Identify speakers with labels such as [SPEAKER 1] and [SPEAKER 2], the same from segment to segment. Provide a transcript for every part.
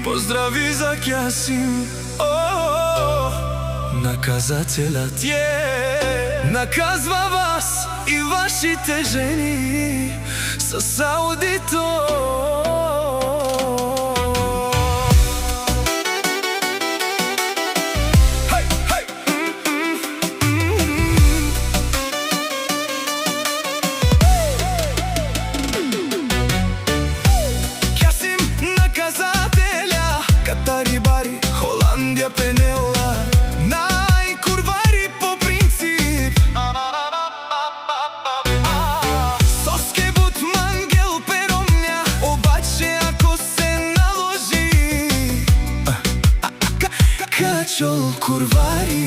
[SPEAKER 1] Поздрави за Касим, наказателят наказва вас и вашите жени с аудитор. Бари, Холандија, Пенела, најкурвари по принцип. Соскебут, мангел, перомња, обаче ако се наложи, качол, курвари,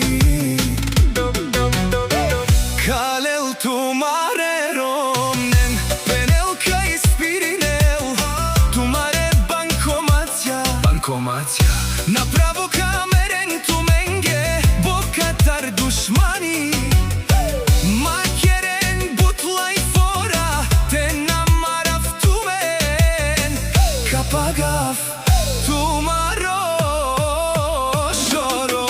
[SPEAKER 1] калел, тумаре, ромнен, пенелка и спиринел, тумаре, банкоматја, направо камерен туменге, бокатар душмани, макерен бутлај фора, те намарав тумен, капагав, тумаро, жоро.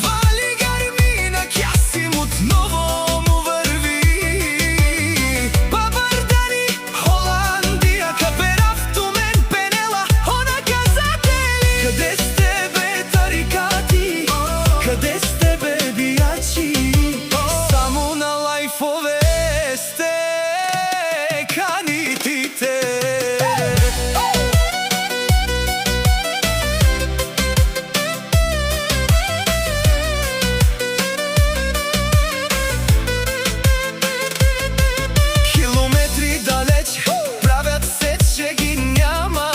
[SPEAKER 1] Вали гармина, Касимут ново му врви, Бабардани, Холандија, каперав тумен, Пенела, къде сте бе тарикати, къде сте бе биячи, само на лайфове сте канитите. Километри далеч, правят се, че ги няма,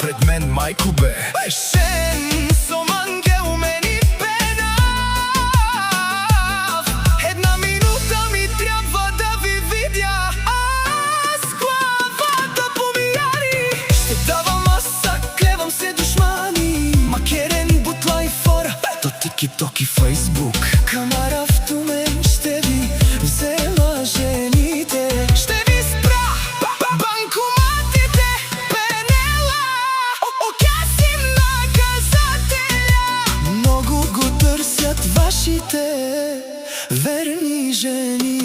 [SPEAKER 1] пред мен мајко бе шен со мангел мени пенав. Една минута ми трябва да ви видя, аз главата помияри. Ще давам маса, клевам се душмани, макерен бутлај фора, то тики-токи фейсбук, камара в тумен ще ви взема жените, ще ви спра банкоматите, Пенела, Касим наказателя. Много го търсят вашите верни жени.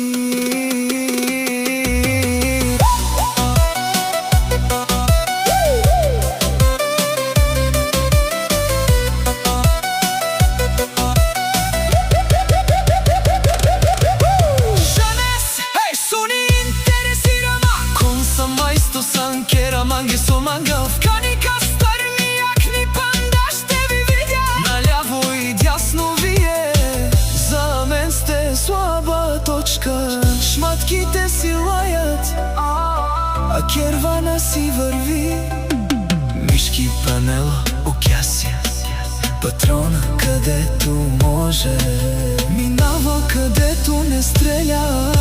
[SPEAKER 1] Манге со мангал, кани кастар ми якни панда, ще ви видя наляво и дясно вие. За мен сте слаба точка, шматките си лаят, а кервана си върви. Мишки, Пенела, Касим, патрона където може, минава където не стреля.